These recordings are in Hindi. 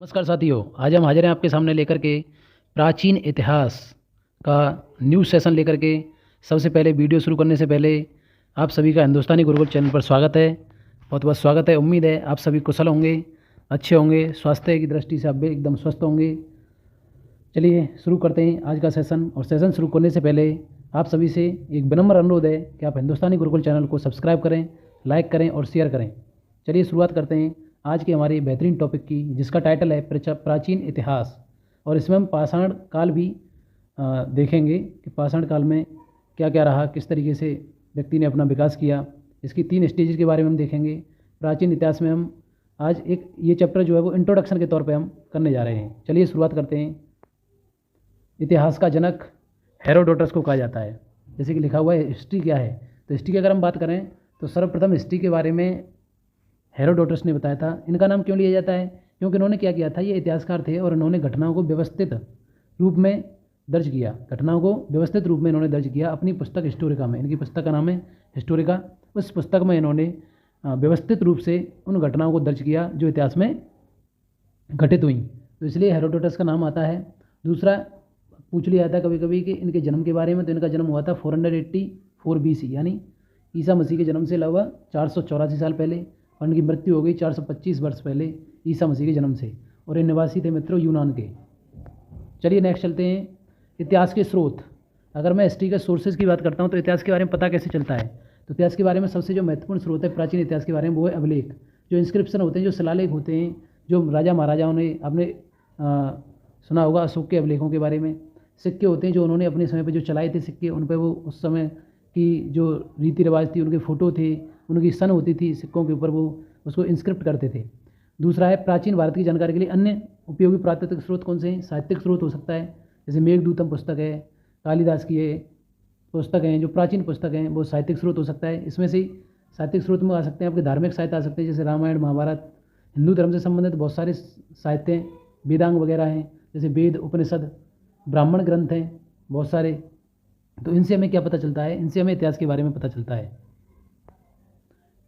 नमस्कार साथियों, आज हम हाजिर हैं आपके सामने लेकर के प्राचीन इतिहास का न्यू सेशन लेकर के। सबसे पहले वीडियो शुरू करने से पहले आप सभी का हिंदुस्तानी गुरुकुल चैनल पर स्वागत है। बहुत बहुत स्वागत है। उम्मीद है आप सभी कुशल होंगे, अच्छे होंगे, स्वास्थ्य की दृष्टि से आप भी एकदम स्वस्थ होंगे। चलिए शुरू करते हैं आज का सेशन। और सेशन शुरू करने से पहले आप सभी से एक विनम्र अनुरोध है कि आप हिंदुस्तानी गुरुकुल चैनल को सब्सक्राइब करें, लाइक करें और शेयर करें। चलिए शुरुआत करते हैं आज के हमारे बेहतरीन टॉपिक की, जिसका टाइटल है प्राचीन इतिहास। और इसमें हम पाषाण काल भी देखेंगे कि पाषाण काल में क्या क्या रहा, किस तरीके से व्यक्ति ने अपना विकास किया। इसकी 3 स्टेजेस के बारे में हम देखेंगे। प्राचीन इतिहास में हम आज एक ये चैप्टर जो है वो इंट्रोडक्शन के तौर पे हम करने जा रहे हैं। चलिए शुरुआत करते हैं। इतिहास का जनक हेरोडोटस को कहा जाता है। जैसे कि लिखा हुआ है हिस्ट्री क्या है, तो हिस्ट्री की अगर हम बात करें तो सर्वप्रथम हिस्ट्री के बारे में हेरोडोटस ने बताया था। इनका नाम क्यों लिया जाता है? क्योंकि इन्होंने क्या किया था, ये इतिहासकार थे और इन्होंने घटनाओं को व्यवस्थित रूप में दर्ज किया। घटनाओं को व्यवस्थित रूप में इन्होंने दर्ज किया अपनी पुस्तक हिस्टोरिका में। इनकी पुस्तक का नाम है हिस्टोरिका। उस पुस्तक में इन्होंने व्यवस्थित रूप से उन घटनाओं को दर्ज किया जो इतिहास में घटित हुई, तो इसलिए हेरोडोटस का नाम आता है। दूसरा पूछ लिया जाता है कभी कभी कि इनके जन्म के बारे में, तो इनका जन्म हुआ था 484 BC, यानी ईसा मसीह के जन्म से लगभग 484 साल पहले। और इनकी मृत्यु हो गई 425 वर्ष पहले ईसा मसीह के जन्म से। और ये निवासी थे मित्रों यूनान के। चलिए नेक्स्ट चलते हैं। इतिहास के स्रोत। अगर मैं हिस्ट्री के सोर्सेज की बात करता हूँ तो इतिहास के बारे में पता कैसे चलता है, तो इतिहास के बारे में सबसे जो महत्वपूर्ण स्रोत है प्राचीन इतिहास के बारे में वो है अभिलेख। जो इंस्क्रिप्शन होते हैं, जो शिलालेख होते हैं, जो राजा महाराजाओं ने आपने सुना होगा अशोक के अभिलेखों के बारे में। सिक्के होते हैं जो उन्होंने अपने समय पर जो चलाए थे सिक्के, उन पर वो उस समय की जो रीति रिवाज थी, उनके फ़ोटो थे, उनकी सन होती थी सिक्कों के ऊपर, वो उसको इंस्क्रिप्ट करते थे। दूसरा है प्राचीन भारत की जानकारी के लिए अन्य उपयोगी प्राकृतिक स्रोत कौन से हैं? साहित्यिक स्रोत हो सकता है, जैसे मेघदूतम पुस्तक है, कालिदास की ये पुस्तक हैं, जो प्राचीन पुस्तक हैं वो साहित्यिक स्रोत हो सकता है। इसमें से साहित्यिक स्रोत में आ सकते हैं आपके धार्मिक साहित्य आ सकते हैं, जैसे रामायण महाभारत। हिंदू धर्म से संबंधित बहुत सारे साहित्य हैं, वेदांग वगैरह हैं, जैसे वेद उपनिषद, ब्राह्मण ग्रंथ हैं बहुत सारे। तो इनसे हमें क्या पता चलता है? इनसे हमें इतिहास के बारे में पता चलता है।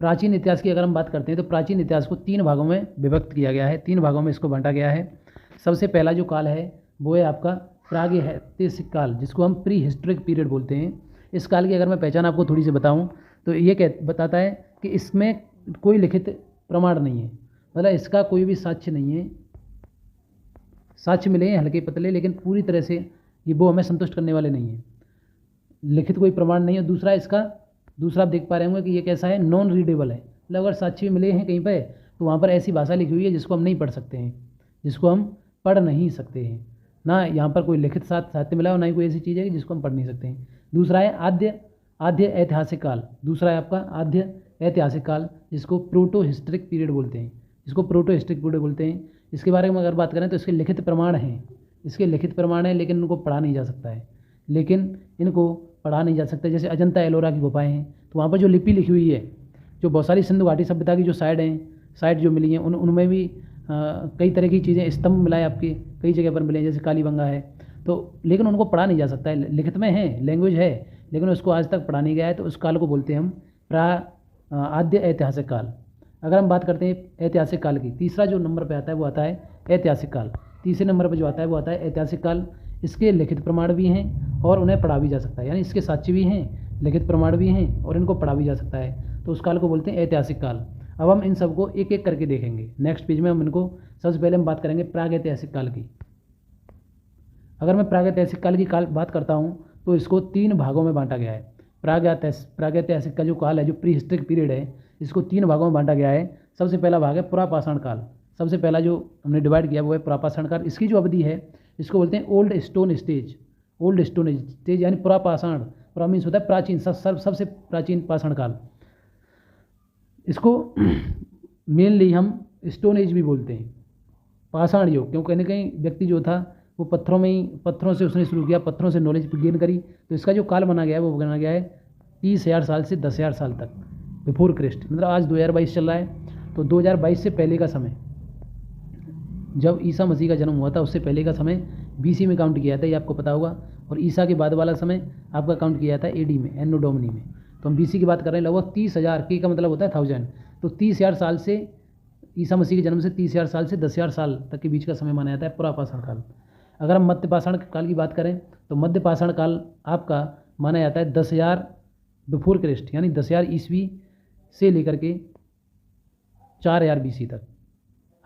प्राचीन इतिहास की अगर हम बात करते हैं तो प्राचीन इतिहास को 3 भागों में विभक्त किया गया है, 3 भागों में इसको बांटा गया है। सबसे पहला जो काल है वो है आपका प्रागैतिहासिक काल, जिसको हम प्री हिस्टोरिक पीरियड बोलते हैं। इस काल की अगर मैं पहचान आपको थोड़ी सी बताऊं तो ये बताता है कि इसमें कोई लिखित प्रमाण नहीं है, मतलब इसका कोई भी साक्ष्य नहीं है। साक्ष्य मिले हैं हल्के पतले, लेकिन पूरी तरह से ये वो हमें संतुष्ट करने वाले नहीं है। लिखित कोई प्रमाण नहीं है। दूसरा आप देख पा रहे होंगे कि ये कैसा है, नॉन रीडेबल है। मतलब अगर साक्ष्य मिले हैं कहीं पर तो वहाँ पर ऐसी भाषा लिखी हुई है जिसको हम नहीं पढ़ सकते हैं, जिसको हम पढ़ नहीं सकते हैं। ना यहाँ पर कोई लिखित साहित्य मिला और ना ही कोई ऐसी चीज़ है जिसको हम पढ़ नहीं सकते हैं। दूसरा है आद्य ऐतिहासिक काल। दूसरा है आपका आद्य ऐतिहासिक काल, जिसको प्रोटो हिस्टोरिक पीरियड बोलते हैं, इसके बारे में अगर बात करें तो इसके लिखित प्रमाण हैं, लेकिन इनको पढ़ा नहीं जा सकता है। जैसे अजंता एलोरा की गुफाएं हैं, तो वहाँ पर जो लिपि लिखी हुई है, जो बहुत सारी सिंधु घाटी सभ्यता की जो साइट जो मिली हैं, उनमें भी कई तरह की चीज़ें, स्तंभ मिला है आपके कई जगह पर मिले हैं, जैसे कालीबंगा है। तो लेकिन उनको पढ़ा नहीं जा सकता है, लिखित में है, लैंग्वेज है, लेकिन उसको आज तक पढ़ा नहीं गया है। तो उस काल को बोलते हैं हम आद्य ऐतिहासिक काल। अगर हम बात करते हैं ऐतिहासिक काल की, तीसरा जो नंबर पर आता है वो आता है ऐतिहासिक काल। तीसरे नंबर पर जो आता है वो आता है ऐतिहासिक काल। इसके लिखित प्रमाण भी हैं और उन्हें पढ़ा भी जा सकता है, यानी इसके साक्ष्य भी हैं, लिखित प्रमाण भी हैं और इनको पढ़ा भी जा सकता है। तो उस काल को बोलते हैं ऐतिहासिक काल। अब हम इन सबको एक एक करके देखेंगे। नेक्स्ट पेज में हम इनको सबसे पहले हम बात करेंगे प्रागैतिहासिक काल की। अगर मैं प्रागैतिहासिक काल की बात करता हूँ तो इसको 3 भागों में बांटा गया है। प्रागैतिहासिक का जो काल है, जो प्री हिस्टोरिक पीरियड है, इसको 3 भागों में बांटा गया है। सबसे पहला भाग है पुरापाषाण काल। सबसे पहला जो हमने डिवाइड किया वो है पुरापाषाण काल। इसकी जो अवधि है इसको बोलते हैं ओल्ड स्टोन स्टेज, यानी पुरापाषाण। पुरा मीन्स होता है प्राचीन, सबसे प्राचीन पाषाण काल। इसको मेनली हम स्टोन एज भी बोलते हैं, पाषाण युग, क्योंकि कहीं ना कहीं व्यक्ति जो था वो पत्थरों से उसने शुरू किया, पत्थरों से नॉलेज गेन करी। तो इसका जो काल बना गया है वो बना गया है 30,000 साल से 10,000 साल तक बिफोर क्रिस्ट। मतलब आज 2022 चल रहा है, तो 2022 से पहले का समय, जब ईसा मसीह का जन्म हुआ था उससे पहले का समय BC में काउंट किया था, ये आपको पता होगा। और ईसा के बाद वाला समय आपका काउंट किया था AD में, एनो डोमिनी में। तो हम BC की बात कर रहे हैं, लगभग 30,000, के का मतलब होता है 1000, तो 30,000 साल से ईसा मसीह के जन्म से 30,000 साल से 10,000 साल तक के बीच का समय माना जाता है पुरापाषाण काल। अगर हम मध्य पाषाण काल की बात करें तो मध्य पाषाण काल आपका माना जाता है 10,000 बिफोर क्रिस्ट, यानी 10,000 ईस्वी से लेकर के 4,000 BC तक।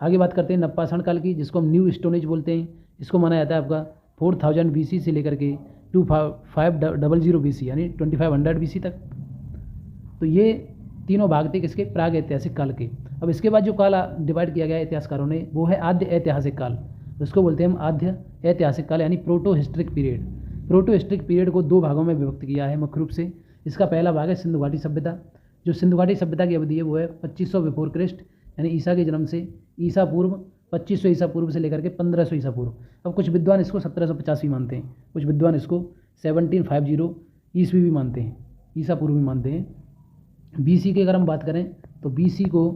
आगे बात करते हैं नवपाषाण काल की, जिसको हम न्यू स्टोन एज बोलते हैं। इसको माना जाता है आपका 4000 BC से लेकर के 2500 BC, यानी 2500 BC तक। तो ये तीनों भाग थे किसके, प्राग ऐतिहासिक काल के। अब इसके बाद जो काल डिवाइड किया गया इतिहासकारों ने, वो है आद्य ऐतिहासिक काल। उसको बोलते हैं हम आद्य ऐतिहासिक काल, यानी proto historic period. Proto historic period को 2 भागों में विभक्त किया है मुख्य रूप से। इसका पहला भाग है सिंधु घाटी सभ्यता। जो सिंधु घाटी सभ्यता की अवधि है वो है 2500 बिफोर क्रिस्ट, यानी ईसा के जन्म से ईसा पूर्व 2500 ईसा पूर्व से लेकर के 1500 ईसा पूर्व। अब कुछ विद्वान इसको 1750 भी मानते हैं, कुछ विद्वान इसको 1750 ईस्वी भी मानते हैं, ईसा पूर्व भी मानते हैं। BC की अगर हम बात करें तो BC को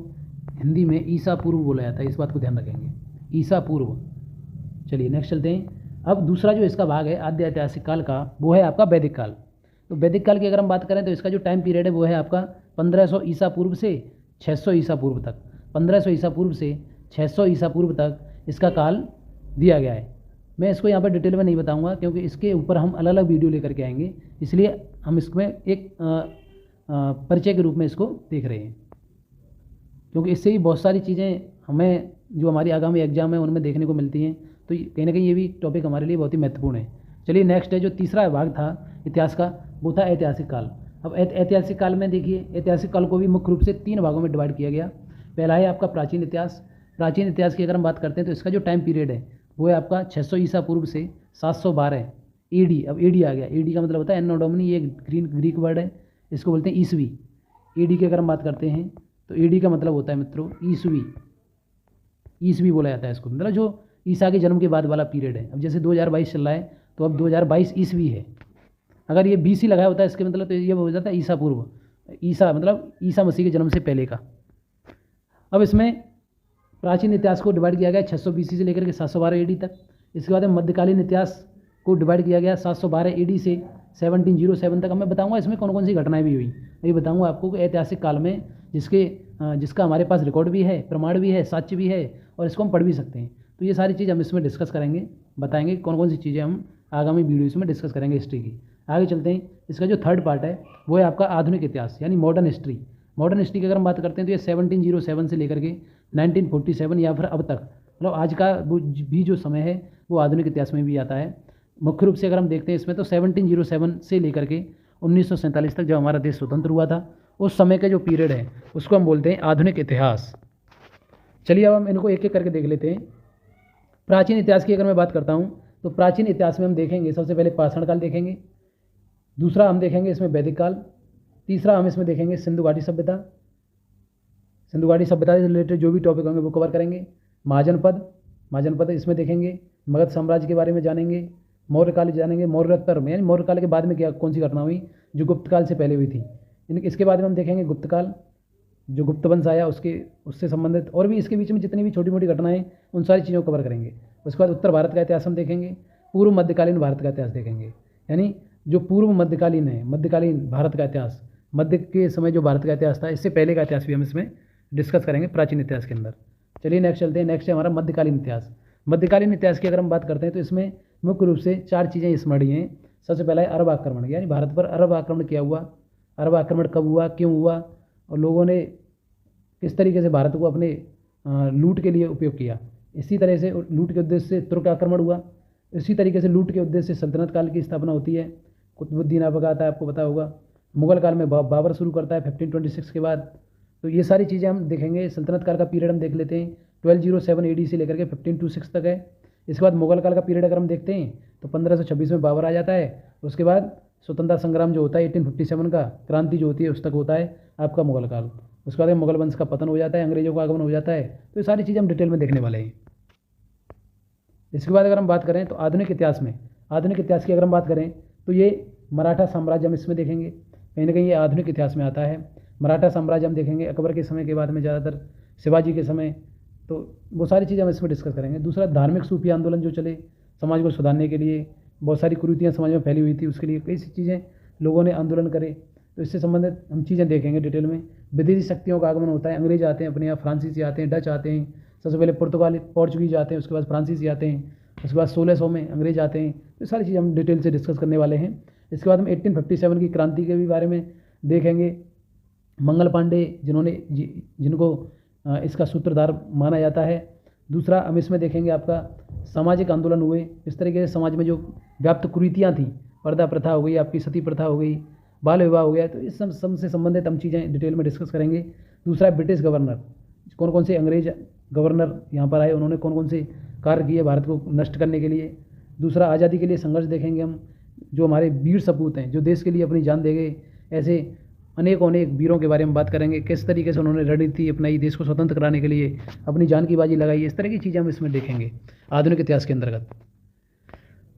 हिंदी में ईसा पूर्व बोला जाता है, इस बात को ध्यान रखेंगे, ईसा पूर्व। चलिए नेक्स्ट चलते हैं। अब दूसरा जो इसका भाग है आद्य ऐतिहासिक काल का, वो है आपका वैदिक काल। तो वैदिक काल की अगर हम बात करें तो इसका जो टाइम पीरियड है वो है आपका 1500 ईसा पूर्व से 600 ईसा पूर्व तक। 1500 ईसा पूर्व से 600 ईसा पूर्व तक इसका काल दिया गया है। मैं इसको यहाँ पर डिटेल में नहीं बताऊँगा क्योंकि इसके ऊपर हम अलग अलग वीडियो लेकर के आएंगे, इसलिए हम इसमें एक परिचय के रूप में इसको देख रहे हैं, क्योंकि इससे ही बहुत सारी चीज़ें हमें जो हमारी आगामी एग्जाम है उनमें देखने को मिलती हैं। तो कहीं ना कहीं ये भी टॉपिक हमारे लिए बहुत ही महत्वपूर्ण है। चलिए नेक्स्ट है, जो तीसरा भाग था इतिहास का, वो था ऐतिहासिक काल। अब ऐतिहासिक काल में देखिए, ऐतिहासिक काल को भी मुख्य रूप से 3 भागों में डिवाइड किया गया। पहला है आपका प्राचीन इतिहास। प्राचीन इतिहास की अगर हम बात करते हैं तो इसका जो टाइम पीरियड है वो है आपका 600 ईसा पूर्व से 712 AD। अब AD आ गया, AD का मतलब होता है एनो डोमिनी, ये ग्रीक वर्ड है, इसको बोलते हैं ईसवी। AD की अगर हम बात करते हैं तो AD का मतलब होता है मित्रों ईसवी, ईसवी बोला जाता है इसको, मतलब जो ईसा के जन्म के बाद वाला पीरियड है। अब जैसे 2022 चल रहा है तो अब 2022 ईसवी है। अगर ये BC लगाया होता है इसके मतलब तो ये हो जाता है ईसा पूर्व, ईसा मतलब ईसा मसीह के जन्म से पहले का। अब इसमें प्राचीन इतिहास को डिवाइड किया गया 600 BC से लेकर के 712 AD तक। इसके बाद मध्यकालीन इतिहास को डिवाइड किया गया 712 AD से 1707 तक। अब मैं बताऊंगा इसमें कौन कौन सी घटनाएं भी हुई, ये बताऊंगा आपको कि ऐतिहासिक काल में जिसका हमारे पास रिकॉर्ड भी है, प्रमाण भी है, साक्ष्य भी है और इसको हम पढ़ भी सकते हैं। तो ये सारी चीज़ हम इसमें डिस्कस करेंगे, बताएंगे कौन कौन सी चीज़ें हम आगामी वीडियोज़ में डिस्कस करेंगे हिस्ट्री की। आगे चलते हैं, इसका जो थर्ड पार्ट है वो है आपका आधुनिक इतिहास, यानी मॉडर्न हिस्ट्री। मॉडर्न हिस्ट्री की अगर हम बात करते हैं तो ये 1707 से लेकर के 1947 या फिर अब तक, मतलब आज का भी जो समय है वो आधुनिक इतिहास में भी आता है। मुख्य रूप से अगर हम देखते हैं इसमें तो 1707 से लेकर के 1947 तक जब हमारा देश स्वतंत्र हुआ था, उस समय का जो पीरियड है उसको हम बोलते हैं आधुनिक इतिहास। चलिए अब हम इनको एक एक करके देख लेते हैं। प्राचीन इतिहास की अगर मैं बात करता हूँ तो प्राचीन इतिहास में हम देखेंगे सबसे पहले पाषाण काल देखेंगे, दूसरा हम देखेंगे इसमें वैदिक काल, तीसरा हम इसमें देखेंगे सिंधु घाटी सभ्यता। सिंधु घाटी सभ्यता से रिलेटेड जो भी टॉपिक होंगे वो कवर करेंगे। महाजनपद इसमें देखेंगे, मगध साम्राज्य के बारे में जानेंगे, मौर्य काल जानेंगे, मौर्योत्तर में यानी मौर्य काल के बाद में क्या कौन सी घटना हुई जो गुप्त काल से पहले हुई थी। इसके बाद में हम देखेंगे गुप्त काल, जो गुप्त वंश आया उससे संबंधित और भी इसके बीच में जितनी भी छोटी मोटी घटनाएं उन सारी चीज़ों को कवर करेंगे। उसके बाद उत्तर भारत का इतिहास हम देखेंगे, पूर्व मध्यकालीन भारत का इतिहास देखेंगे, यानी जो पूर्व मध्यकालीन है, मध्यकालीन भारत का इतिहास, मध्य के समय जो भारत का इतिहास था इससे पहले का इतिहास भी हम इसमें डिस्कस करेंगे प्राचीन इतिहास के अंदर। चलिए नेक्स्ट चलते हैं। नेक्स्ट है हमारा मध्यकालीन इतिहास। मध्यकालीन इतिहास की अगर हम बात करते हैं तो इसमें मुख्य रूप से 4 चीज़ें स्मरणीय हैं। सबसे पहला है अरब आक्रमण, यानी भारत पर अरब आक्रमण क्या हुआ, अरब आक्रमण कब हुआ, क्यों हुआ और लोगों ने किस तरीके से भारत को अपने लूट के लिए उपयोग किया। इसी तरह से लूट के उद्देश्य से तुर्क आक्रमण हुआ, इसी तरीके से लूट के उद्देश्य से सल्तनत काल की स्थापना होती है, कुतुबुद्दीन ऐबक आता है, आपको पता होगा। मुगल काल में बाबर शुरू करता है 1526 के बाद। तो ये सारी चीज़ें हम देखेंगे। सल्तनत काल का पीरियड हम देख लेते हैं, 1207 AD से लेकर के 1526 तक है। इसके बाद मुगल काल का पीरियड अगर हम देखते हैं तो 1526 में बाबर आ जाता है। उसके बाद स्वतंत्रता संग्राम जो होता है 1857 का, क्रांति जो होती है उस तक होता है आपका मुगल काल। उसके बाद मुगल वंश का पतन हो जाता है, अंग्रेजों का आगमन हो जाता है। तो ये सारी चीज़ें हम डिटेल में देखने वाले हैं। इसके बाद अगर हम बात करें तो आधुनिक इतिहास में, आधुनिक इतिहास की अगर हम बात करें तो ये मराठा साम्राज्य हम इसमें देखेंगे, कहीं ना कहीं ये आधुनिक इतिहास में आता है। मराठा साम्राज्य हम देखेंगे अकबर के समय के बाद में, ज़्यादातर शिवाजी के समय, तो वो सारी चीज़ें हम इसमें डिस्कस करेंगे। दूसरा धार्मिक सूफी आंदोलन जो चले समाज को सुधारने के लिए, बहुत सारी कुरीतियाँ समाज में फैली हुई थी, उसके लिए कई सी चीज़ें लोगों ने आंदोलन करे, तो इससे संबंधित हम चीज़ें देखेंगे डिटेल में। विदेशी शक्तियों का आगमन होता है, अंग्रेज आते हैं अपने यहाँ, फ्रांसीसी आते हैं, डच आते हैं, सबसे पहले पोर्चुगीज आते हैं, उसके बाद फ्रांसीसी आते हैं, उसके बाद 1600 में अंग्रेज आते हैं। तो सारी चीज़ हम डिटेल से डिस्कस करने वाले हैं। इसके बाद हम 1857 की क्रांति के भी बारे में देखेंगे। मंगल पांडे जिनको इसका सूत्रधार माना जाता है। दूसरा हम इसमें देखेंगे आपका सामाजिक आंदोलन हुए, इस तरीके से समाज में जो व्याप्त कुरीतियाँ थी, पर्दा प्रथा हो गई, आपकी सती प्रथा हो गई, बाल विवाह हो गया, तो इस सब से संबंधित हम चीज़ें डिटेल में डिस्कस करेंगे। दूसरा ब्रिटिश गवर्नर, कौन कौन से अंग्रेज गवर्नर यहाँ पर आए, उन्होंने कौन कौन से कार्य किए भारत को नष्ट करने के लिए। दूसरा आज़ादी के लिए संघर्ष देखेंगे हम, जो हमारे वीर सपूत हैं, जो देश के लिए अपनी जान दे गए, ऐसे अनेक वीरों के बारे में बात करेंगे। किस तरीके से उन्होंने रणनीति अपनाई, देश को स्वतंत्र कराने के लिए अपनी जान की बाजी लगाई, इस तरह की चीज़ें हम इसमें देखेंगे आधुनिक इतिहास के अंतर्गत।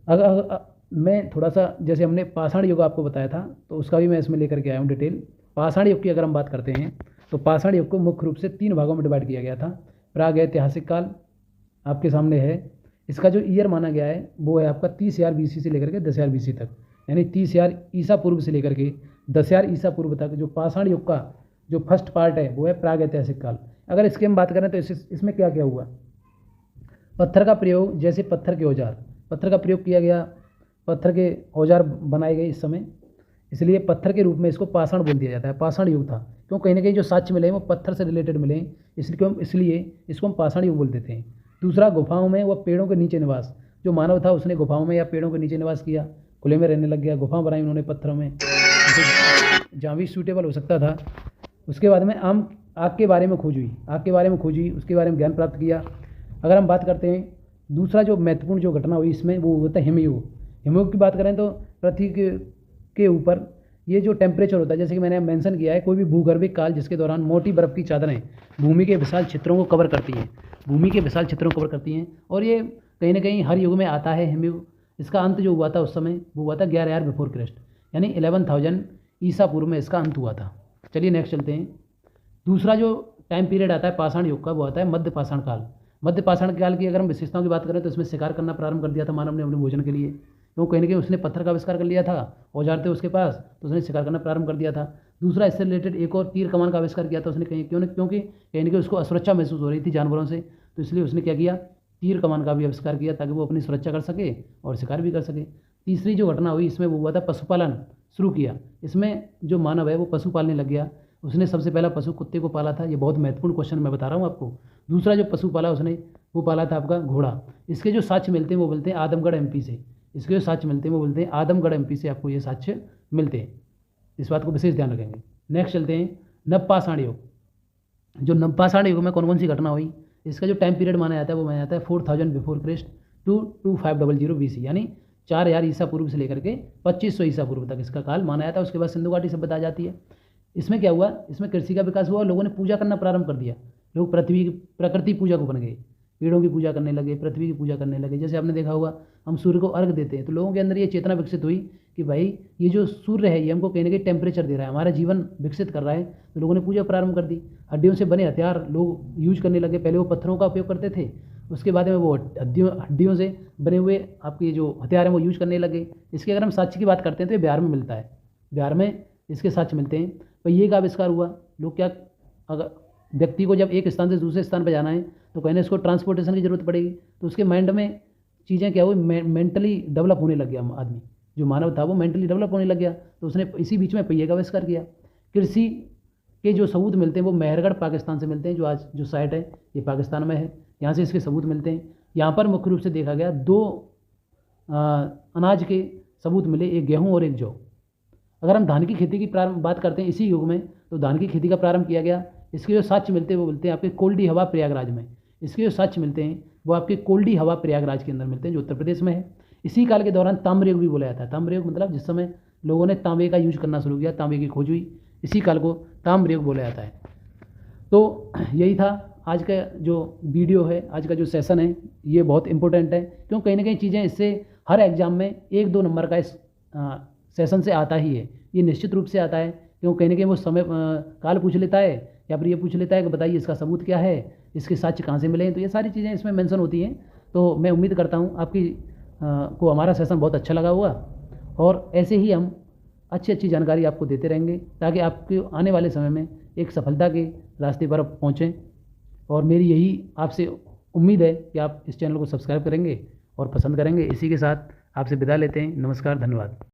अगर मैं थोड़ा सा, जैसे हमने पाषाण युग आपको बताया था, तो उसका भी मैं इसमें लेकर के आया हूँ डिटेल। पाषाण युग की अगर हम बात करते हैं तो पाषाण युग को मुख्य रूप से 3 भागों में डिवाइड किया गया था। प्राग ऐतिहासिक काल आपके सामने है। इसका जो ईयर माना गया है वो है आपका 30,000 BC से लेकर के 10,000 BC तक, यानी 30,000 ईसा पूर्व से लेकर के 10,000 ईसा पूर्व तक जो पाषाण युग का जो फर्स्ट पार्ट है वो है प्राग ऐतिहासिक काल। अगर इसकी हम बात करें तो इसमें क्या क्या हुआ। पत्थर का प्रयोग, जैसे पत्थर के औजार, पत्थर का प्रयोग किया गया, पत्थर के औजार बनाए गए इस समय, इसलिए पत्थर के रूप में इसको पाषाण बोल दिया जाता है। पाषाण युग था क्यों, कहीं ना कहीं जो साक्ष्य मिले वो पत्थर से रिलेटेड मिले, इसलिए इसको हम पाषाण युग बोल देते हैं। दूसरा, गुफाओं में व पेड़ों के नीचे निवास, जो मानव था उसने गुफाओं में या पेड़ों के नीचे निवास किया, खुले में रहने लग गया, गुफा बनाई उन्होंने पत्थरों में जहाँ भी सूटेबल हो सकता था। उसके बाद में आग के बारे में खोज हुई, उसके बारे में ज्ञान प्राप्त किया। अगर हम बात करते हैं दूसरा जो महत्वपूर्ण जो घटना हुई इसमें, वो होता है हिमयुग। हिमयुग की बात करें तो पृथ्वी के ऊपर ये जो टेम्परेचर होता है, जैसे कि मैंने मेंशन किया है, कोई भी भूगर्भिक काल जिसके दौरान मोटी बर्फ़ की चादरें भूमि के विशाल क्षेत्रों को कवर करती हैं, और ये कहीं ना कहीं हर युग में आता है हिमयुग। इसका अंत जो हुआ था उस समय वो हुआ था 11,000 बिफोर क्रिस्ट, यानी 11,000 ईसा पूर्व में इसका अंत हुआ था। चलिए नेक्स्ट चलते हैं। दूसरा जो टाइम पीरियड आता है पाषाण युग का, वो आता है मध्य पाषाण काल। मध्य पाषाण काल की अगर हम विशेषताओं की बात करें तो इसमें शिकार करना प्रारंभ कर दिया था मानव ने अपने भोजन के लिए, क्यों, कहीं ना कहीं उसने पत्थर का आविष्कार कर लिया था, औजार थे उसके पास, तो उसने शिकार करना प्रारंभ कर दिया था। दूसरा, इससे रिलेटेड एक और तीर कमान का आविष्कार किया था उसने, क्योंकि कहीं ना कहीं उसको असुरक्षा महसूस हो रही थी जानवरों से, तो इसलिए उसने क्या किया, तीर कमान का भी आविष्कार किया ताकि वो अपनी सुरक्षा कर सके और शिकार भी कर सके। तीसरी जो घटना हुई इसमें वो हुआ था पशुपालन शुरू किया। इसमें जो मानव है वो पशु पालने लग गया, उसने सबसे पहला पशु कुत्ते को पाला था। ये बहुत महत्वपूर्ण क्वेश्चन मैं बता रहा हूँ आपको। दूसरा जो पशु पाला उसने, वो पाला था आपका घोड़ा। इसके जो साक्ष्य मिलते हैं वो मिलते हैं आदमगढ़ MP से, आदमगढ़ MP से आपको ये साक्ष्य मिलते हैं, इस बात को विशेष ध्यान रखेंगे। नेक्स्ट चलते हैं नवपाषाण युग। जो नवपाषाण युग में कौन कौन सी घटना हुई, इसका जो टाइम पीरियड माना जाता है वो माना जाता है 4,000 बिफोर क्रिस्ट टू 2500 BC, यानी 4,000 ईसा पूर्व से लेकर के 2500 ईसा पूर्व तक इसका काल माना जाता है। उसके बाद सिंधु घाटी सभ्यता आ जाती है। इसमें क्या हुआ, इसमें कृषि का विकास हुआ और लोगों ने पूजा करना प्रारंभ कर दिया। लोग प्रकृति पूजा को बन गए, पेड़ों की पूजा करने लगे, पृथ्वी की पूजा करने लगे। जैसे आपने देखा होगा हम सूर्य को अर्घ देते हैं, तो लोगों के अंदर ये चेतना विकसित हुई कि भाई ये जो सूर्य है ये हमको कहीं ना कहीं टेम्परेचर दे रहा है, हमारा जीवन विकसित कर रहा है, तो लोगों ने पूजा प्रारंभ कर दी। हड्डियों से बने हथियार लोग यूज करने लगे। पहले वो पत्थरों का उपयोग करते थे, उसके बाद में वो हड्डियों से बने हुए आपके जो हथियार हैं वो यूज करने लगे। इसके अगर हम साक्ष्य की बात करते हैं तो ये बिहार में मिलता है, बिहार में इसके साक्ष्य मिलते हैं। पहिए का आविष्कार हुआ। लोग क्या, अगर व्यक्ति को जब एक स्थान से दूसरे स्थान पर जाना है तो कहीं ना इसको ट्रांसपोर्टेशन की जरूरत पड़ेगी, तो उसके माइंड में चीज़ें क्या हुई, मेंटली डेवलप होने लग गया आदमी, जो मानव था वो मेंटली डेवलप होने लग गया, तो उसने इसी बीच में पहिए का आविष्कार किया। कृषि के जो सबूत मिलते हैं वो मेहरगढ़ पाकिस्तान से मिलते हैं, जो आज जो साइट है ये पाकिस्तान में है, यहाँ से इसके सबूत मिलते हैं। यहाँ पर मुख्य रूप से देखा गया 2 अनाज के सबूत मिले, एक गेहूँ और एक जौ। अगर हम धान की खेती की बात करते हैं इसी युग में, तो धान की खेती का प्रारंभ किया गया। इसके जो साक्ष्य मिलते हैं वो मिलते हैं आपके कोल्डी हवा प्रयागराज में। इसके जो साक्ष्य मिलते हैं वो आपके कोल्डी हवा प्रयागराज के अंदर मिलते हैं, जो उत्तर प्रदेश में है। इसी काल के दौरान ताम्रयुग भी बोला जाता है। ताम्रयुग मतलब जिस समय लोगों ने तांबे का यूज करना शुरू किया, तांबे की खोज हुई, इसी काल को ताम्रयुग बोला जाता है। तो यही था आज का जो वीडियो है, आज का जो सेशन है, ये बहुत इंपॉर्टेंट है, क्यों कहीं ना कहीं चीज़ें इससे हर एग्जाम में 1-2 नंबर का इस सेशन से आता ही है, ये निश्चित रूप से आता है। क्यों कहीं ना कहीं वो समय काल पूछ लेता है या फिर ये पूछ लेता है कि बताइए इसका सबूत क्या है, इसके साक्ष्य कहाँ से मिले हैं, तो ये सारी चीज़ें इसमें मेंशन होती हैं। तो मैं उम्मीद करता हूँ आपकी को हमारा सेशन बहुत अच्छा लगा होगा, और ऐसे ही हम अच्छी अच्छी जानकारी आपको देते रहेंगे, ताकि आपके आने वाले समय में एक सफलता के रास्ते पर पहुँचें। और मेरी यही आपसे उम्मीद है कि आप इस चैनल को सब्सक्राइब करेंगे और पसंद करेंगे। इसी के साथ आपसे विदा लेते हैं। नमस्कार, धन्यवाद।